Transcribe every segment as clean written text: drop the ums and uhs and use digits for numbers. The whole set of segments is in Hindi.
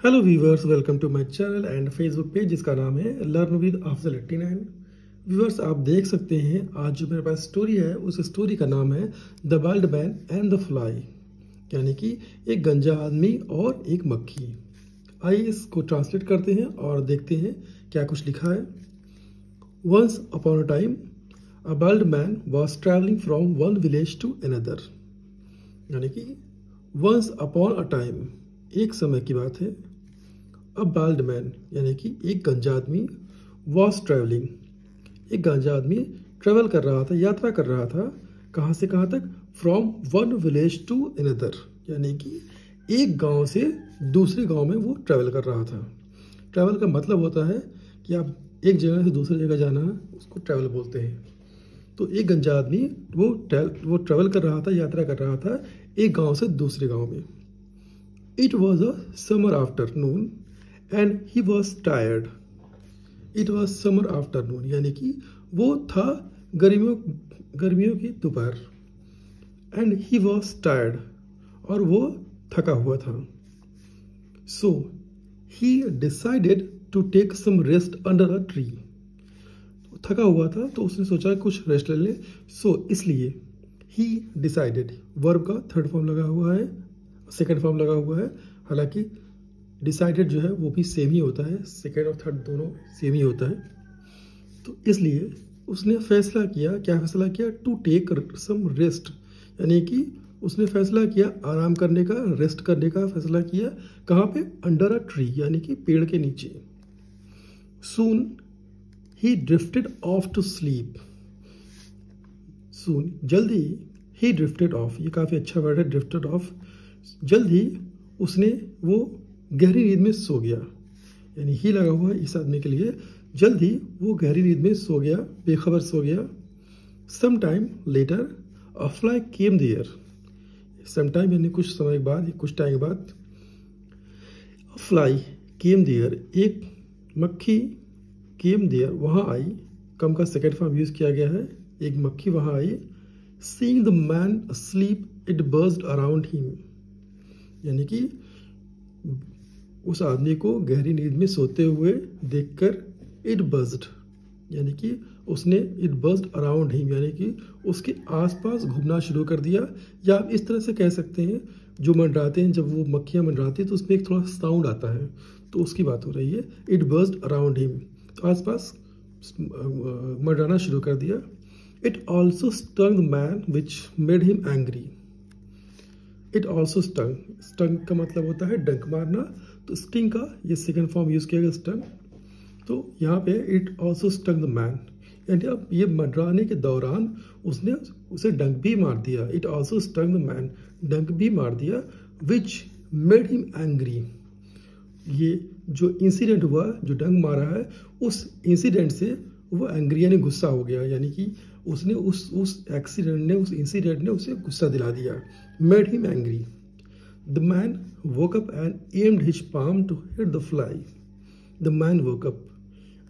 Hello viewers, welcome to my channel and Facebook page जिसका नाम है लर्न विद अफजल 89। व्यूवर्स, आप देख सकते हैं आज जो मेरे पास स्टोरी है उस स्टोरी का नाम है the wild man and the fly, यानी कि एक गंजा आदमी और एक मक्खी। आइए इसको ट्रांसलेट करते हैं और देखते हैं क्या कुछ लिखा है। Once upon a time a wild man was travelling from one village to another, यानी कि वंस अपॉन अ टाइम एक समय की बात है। अ बाल्ड मैन यानी कि एक गंजा आदमी, वॉज ट्रैवलिंग एक गंजा आदमी ट्रैवल कर रहा था, यात्रा कर रहा था। कहाँ से कहाँ तक? From one village to another, यानी कि एक गांव से दूसरे गांव में वो ट्रैवल कर रहा था। ट्रैवल का मतलब होता है कि आप एक जगह से दूसरी जगह जाना, उसको ट्रैवल बोलते हैं। तो एक गंजा आदमी वो ट्रैवल कर रहा था, यात्रा कर रहा था एक गांव से दूसरे गांव में। It was a summer afternoon and he was tired. It was summer afternoon यानी कि वो था गर्मियों की दोपहर। And he was tired और वो थका हुआ था। So he decided to take some rest under a tree. थका हुआ था तो उसने सोचा कुछ रेस्ट ले ले। So इसलिए he decided, वर्ब का थर्ड फॉर्म लगा हुआ है, सेकेंड फॉर्म लगा हुआ है। हालांकि डिसाइडेड जो है वो भी सेम ही होता है, सेकेंड और थर्ड दोनों सेम ही होता है। तो इसलिए उसने फैसला किया, क्या फैसला किया? टू टेक सम रेस्ट, यानी कि उसने फैसला किया आराम करने का, रेस्ट करने का फैसला किया। कहाँ पे? अंडर अ ट्री, यानी कि पेड़ के नीचे। सून ही ड्रिफ्टेड ऑफ टू स्लीप। सून जल्दी, ही ड्रिफ्टेड ऑफ, ये काफ़ी अच्छा वर्ड है, ड्रिफ्टेड ऑफ। जल्द ही उसने वो गहरी नींद में सो गया, यानी ही लगा हुआ है इस आदमी के लिए। जल्द ही वो गहरी नींद में सो गया, बेखबर सो गया। Some time later a fly came there. Some time यानी कुछ समय बाद, कुछ टाइम बाद। अ फ्लाई केम देयर, एक मक्खी, केम देयर वहाँ आई। कम का सेकेंड फॉर्म यूज किया गया है, एक मक्खी वहाँ आई। Seeing the man asleep it buzzed around him, यानी कि उस आदमी को गहरी नींद में सोते हुए देखकर इट बज्ड, यानी कि उसने इट बज्ड अराउंड हिम, यानी कि उसके आसपास घूमना शुरू कर दिया। या आप इस तरह से कह सकते हैं, जो मंडराते हैं, जब वो मक्खियाँ मंडराती हैं तो उसमें एक थोड़ा साउंड आता है, तो उसकी बात हो रही है। इट बज्ड अराउंड हिम, आसपास मंडराना शुरू कर दिया। It also stung the man which made him angry. It also stung, stung का मतलब होता है डंक मारना, तो स्टिंग का ये सेकेंड फॉर्म यूज किया गया, स्टंग। तो यहाँ पे it also stung the man, यानी अब ये मंडराने के दौरान उसने उसे डंक भी मार दिया। It also stung the man, डंक भी मार दिया। विच मेड हिम एंग्री, ये जो इंसिडेंट हुआ, जो डंक मारा है, उस इंसिडेंट से वो एंग्री यानी गुस्सा हो गया, यानी कि उसने उस एक्सीडेंट ने, उस इंसिडेंट ने उसे गुस्सा दिला दिया। Made him angry. The man woke up and aimed his palm to hit the fly. The man woke up,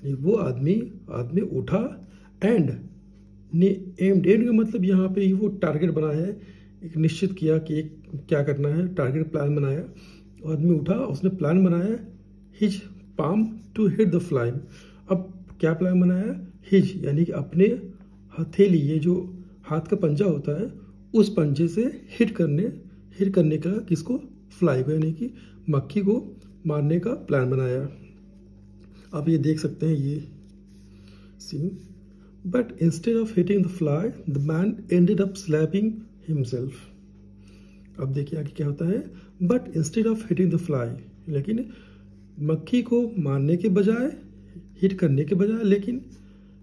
वो आदमी उठा एंड ने एम्ड, एम्ड का मतलब यहाँ पे वो टारगेट बनाया है, एक निश्चित किया कि एक क्या करना है, टारगेट प्लान बनाया। आदमी उठा, उसने प्लान बनाया, his palm to hit the fly. अब क्या प्लान बनाया? हिज यानी कि अपने हथेली, ये जो हाथ का पंजा होता है, उस पंजे से हिट करने का, किसको? फ्लाई को, यानी कि मक्खी को मारने का प्लान बनाया। आप ये देख सकते हैं ये scene. But instead of hitting the fly the man ended up slapping himself. अब देखिए आगे क्या होता है। But instead of hitting the fly, लेकिन मक्खी को मारने के बजाय, हिट करने के बजाय, लेकिन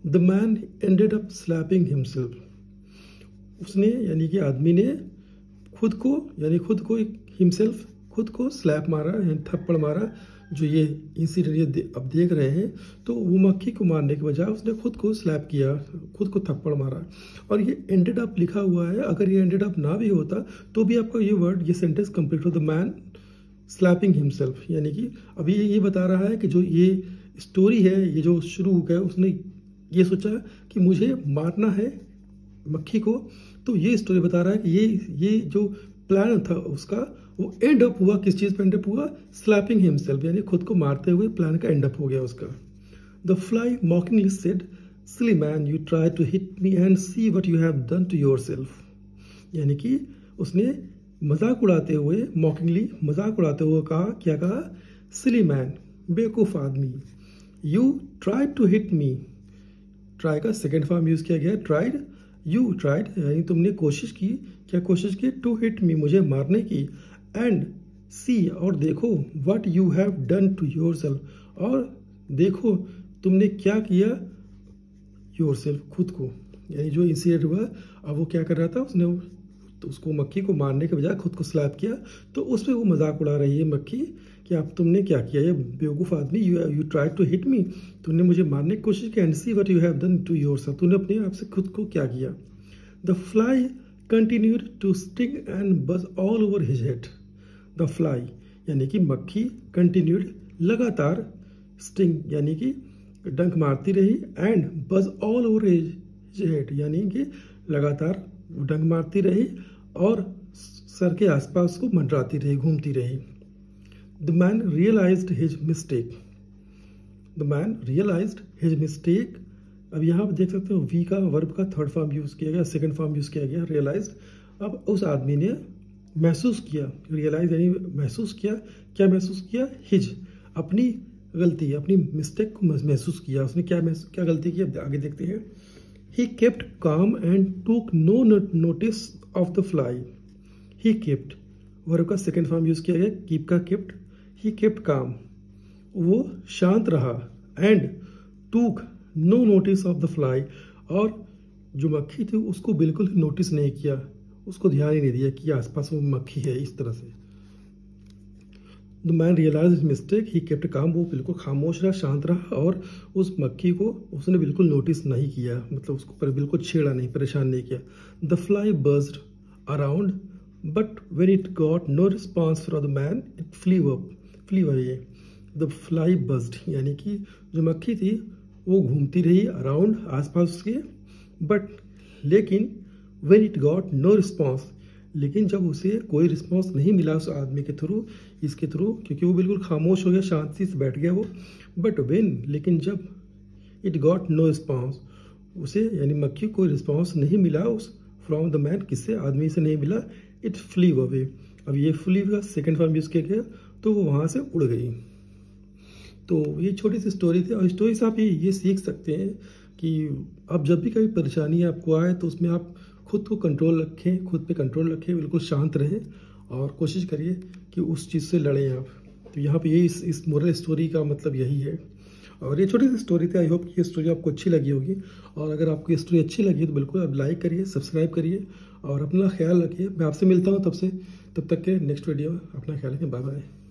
the man ended up slapping himself, उसने यानी कि आदमी ने खुद को हिमसेल्फ, खुद को स्लैप मारा, यानी थप्पड़ मारा। जो ये इंसिडेंट ये अब देख रहे हैं, तो वो मक्खी को मारने के बजाय उसने खुद को स्लैप किया, खुद को थप्पड़ मारा। और ये एंडेड अप लिखा हुआ है, अगर ये एंडेड अप ना भी होता तो भी आपका ये वर्ड, ये सेंटेंस कंप्लीट हो, द मैन स्लैपिंग हिमसेल्फ, यानी कि अभी ये बता रहा है कि जो ये स्टोरी है, ये जो शुरू हो गया, उसने ये सोचा कि मुझे मारना है मक्खी को। तो ये स्टोरी बता रहा है कि ये जो प्लान था उसका, वो एंड अप हुआ किस चीज़ पर एंड अप हुआ? स्लैपिंग हिमसेल्फ, यानी खुद को मारते हुए प्लान का एंड अप हो गया उसका। The fly mockingly said, silly man, you try to hit me and see what you have done to yourself. यानी कि उसने मजाक उड़ाते हुए, मॉकिंगली मजाक उड़ाते हुए कहा, क्या कहा? सिली मैन, बेवकूफ़ आदमी, you try to hit me. Try का सेकेंड फॉर्म यूज किया गया, ट्राइड। यू ट्राइड यानी तुमने कोशिश की, क्या कोशिश की? टू हिट मी, मुझे मारने की। एंड सी, और देखो, what you have done to yourself, और देखो तुमने क्या किया योरसेल्फ, खुद को। यानी जो इंसिडेंट हुआ, अब वो क्या कर रहा था, उसने तो उसको मक्खी को मारने के बजाय खुद को स्लैप किया, तो उस पर वो मजाक उड़ा रही है मक्खी कि आप तुमने क्या किया, ये बेवकूफ़ आदमी, you try to hit me, तुमने मुझे मारने की कोशिश की। And see what you have done to yourself, तूने अपने आप से खुद को क्या किया। The fly continued to sting and buzz all over his head. The fly यानी कि मक्खी, कंटिन्यूड लगातार, स्टिंग यानी कि डंक मारती रही, and buzz all over his head यानी कि लगातार डंक मारती रही और सर के आसपास को मंडराती रही, घूमती रही। The man realised his mistake. The man realised his mistake. अब यहाँ पर देख सकते हो वी का वर्ब का थर्ड फॉर्म यूज किया गया, सेकंड फॉर्म यूज किया गया, रियलाइज्ड। अब उस आदमी ने महसूस किया, रियलाइज यानी महसूस किया, क्या महसूस किया? हिज, अपनी गलती, अपनी मिस्टेक को महसूस किया। उसने क्या गलती की, अब आगे देखते हैं। He kept calm and took no notice of the fly. He kept, verb का सेकेंड फॉर्म यूज किया गया, कीप का kept. He kept calm, वो शांत रहा, and took no notice of the fly, और जो मक्खी थी उसको बिल्कुल नोटिस नहीं किया, उसको ध्यान ही नहीं दिया कि आसपास वो मक्खी है, इस तरह से। The man realise his mistake, he kept calm, वो बिल्कुल खामोश रहा, शांत रहा, और उस मक्खी को उसने बिल्कुल नोटिस नहीं किया, मतलब उसको पर बिल्कुल छेड़ा नहीं, परेशान नहीं किया। The fly buzzed around but when it got no response from the man it flee away. The fly buzzed यानी कि जो मक्खी थी वो घूमती रही अराउंड, आसपास उसके, बट लेकिन when it got no response, लेकिन जब उसे कोई रिस्पॉन्स नहीं मिला उस आदमी के थ्रू, इसके थ्रू, क्योंकि वो बिल्कुल खामोश हो गया, शांति से बैठ गया वो। बट व्हेन, लेकिन जब इट गॉट नो रिस्पॉन्स, उसे यानी मक्खी को रिस्पॉन्स नहीं मिला उस फ्रॉम द मैन, किससे? आदमी से नहीं मिला। It fleeve away. अब ये फ्लीव का सेकेंड फॉर्म यूज किया गया, तो वो वहाँ से उड़ गई। तो ये छोटी सी स्टोरी थी, और स्टोरी से आप ये सीख सकते हैं कि अब जब भी कभी परेशानी आपको आए तो उसमें आप खुद को कंट्रोल रखें, खुद पे कंट्रोल रखें, बिल्कुल शांत रहें और कोशिश करिए कि उस चीज़ से लड़ें आप। तो यहाँ पे यही इस मोरल स्टोरी का मतलब यही है। और ये छोटी सी स्टोरी थी, आई होप कि ये स्टोरी आपको अच्छी लगी होगी। और अगर आपको ये स्टोरी अच्छी लगी तो बिल्कुल आप लाइक करिए, सब्सक्राइब करिए और अपना ख्याल रखिए। मैं आपसे मिलता हूँ तब तक के नेक्स्ट वीडियो में। अपना ख्याल रखिए, बाय बाय।